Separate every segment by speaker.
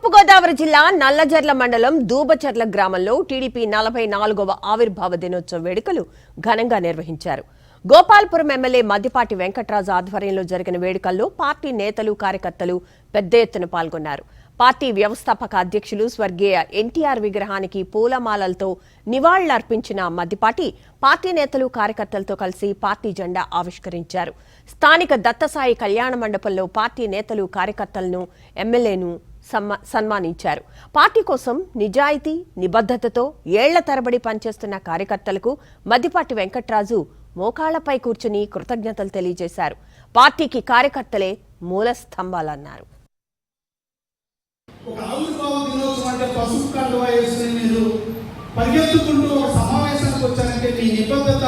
Speaker 1: తూర్పుగోదావరి జిల్లా నల్లజర్ల మండలం దూబచర్ల గ్రామంలో టీడీపీ 44వ ఆవిర్భావ దినోత్సవ వేడుకలు ఘనంగా నిర్వహించారు. గోపాల్పురం ఎమ్మెల్యే మద్దిపాటి వెంకట్రాజు ఆధ్వర్యంలో జరిగిన వేడుకల్లో పార్టీ నేతలు కార్యకర్తలు పెద్ద ఎత్తున పాల్గొన్నారు. పార్టీ వ్యవస్థాపక అధ్యక్షులు స్వర్గీయ ఎన్టీఆర్ విగ్రహానికి పూలమాలలతో నివాళులర్పించిన మద్దిపాటి పార్టీ నేతలు కార్యకర్తలతో కలిసి పార్టీ జెండా ఆవిష్కరించారు. స్థానిక దత్తసాయి కళ్యాణ మండపంలో పార్టీ నేతలు కార్యకర్తలను ఎమ్మెల్యేను సన్మానించారు. పార్టీ కోసం నిజాయితీ నిబద్ధతతో ఏళ్ల తరబడి పనిచేస్తున్న కార్యకర్తలకు మద్దిపాటి వెంకట్రాజు మోకాళ్లపై కూర్చుని కృతజ్ఞతలు తెలియజేశారు. పార్టీకి కార్యకర్తలే మూల స్తంభాలన్నారు.
Speaker 2: పరిగెత్తుకుంటూ ఒక సమావేశానికి వచ్చారంటే మీ నిబద్ధత,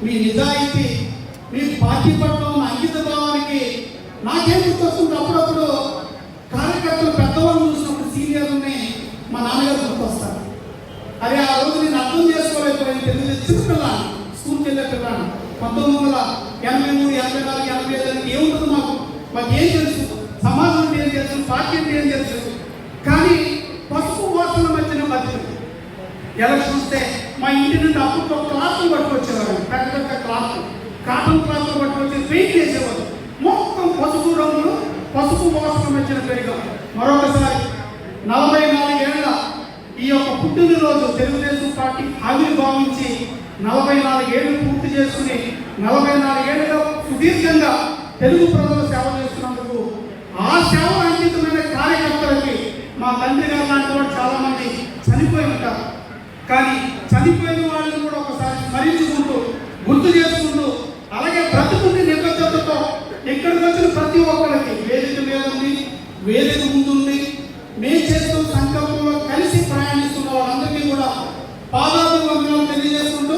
Speaker 2: మీ నిజాయితీ, మీ పార్టీ పట్ల ఉన్న అంకిత భావానికి నాకేం గుర్తొస్తుంది. అప్పుడప్పుడు కార్యకర్తలు పెద్దవాళ్ళు చూసినప్పుడు సీనియర్ని మా నాన్నగారు గుర్తొస్తారు. అదే ఆ రోజు నేను అర్థం చేసుకోలేకపోయింది. తెలుగు చిన్నపిల్లాను, స్కూల్కి వెళ్ళే పిల్లాను. 1983, 84, 85 ఏముంటుంది మాకు ఏం తెలుసు, సమాజం అంటే ఏం తెలుసు, పార్టీ అంటే ఏం తెలుసు. కానీ పసుపు వాసన మధ్యన బతుకు ఎలక్షన్ వస్తే మా ఇంటి నుండి అప్పుడు క్లాత్లు పట్టుకొచ్చేవారు. పెద్ద పెద్ద క్లాత్లు, కాటన్ క్లాత్లు పట్టుకొచ్చి పెయింట్ చేసేవారు. మొత్తం పసుపు రంగులు, పసుపు వాసన మధ్యన పెరిగాం. మరొకసారి 44 ఏళ్ల ఈ యొక్క పుట్టినరోజు తెలుగుదేశం పార్టీ ఆవిర్భావించి 44 ఏళ్లు పూర్తి చేసుకుని 44 ఏళ్లుగా సుదీర్ఘంగా తెలుగు ప్రజలు సేవ చేస్తున్నందుకు ఆ సేవ అంకితమైన కార్యకర్తలకి మా తండ్రి గారు లాంటి వాళ్ళు చాలా మంది చనిపోయి ఉంటారు. కానీ చనిపోయిన వాళ్ళని కూడా ఒకసారి స్మరించుకుంటూ గుర్తు చేసుకుంటూ అలాగే బ్రతుకుండి నిబద్ధతతో ఇక్కడికి వచ్చిన ప్రతి ఒక్కరికి వేదిక మీద ఉంది, వేదిక ముందుంది, మేము చేస్తున్న సంకల్పంలో కలిసి ప్రయాణిస్తున్న వాళ్ళందరికీ కూడా పాదాభివందనం తెలియజేసుకుంటూ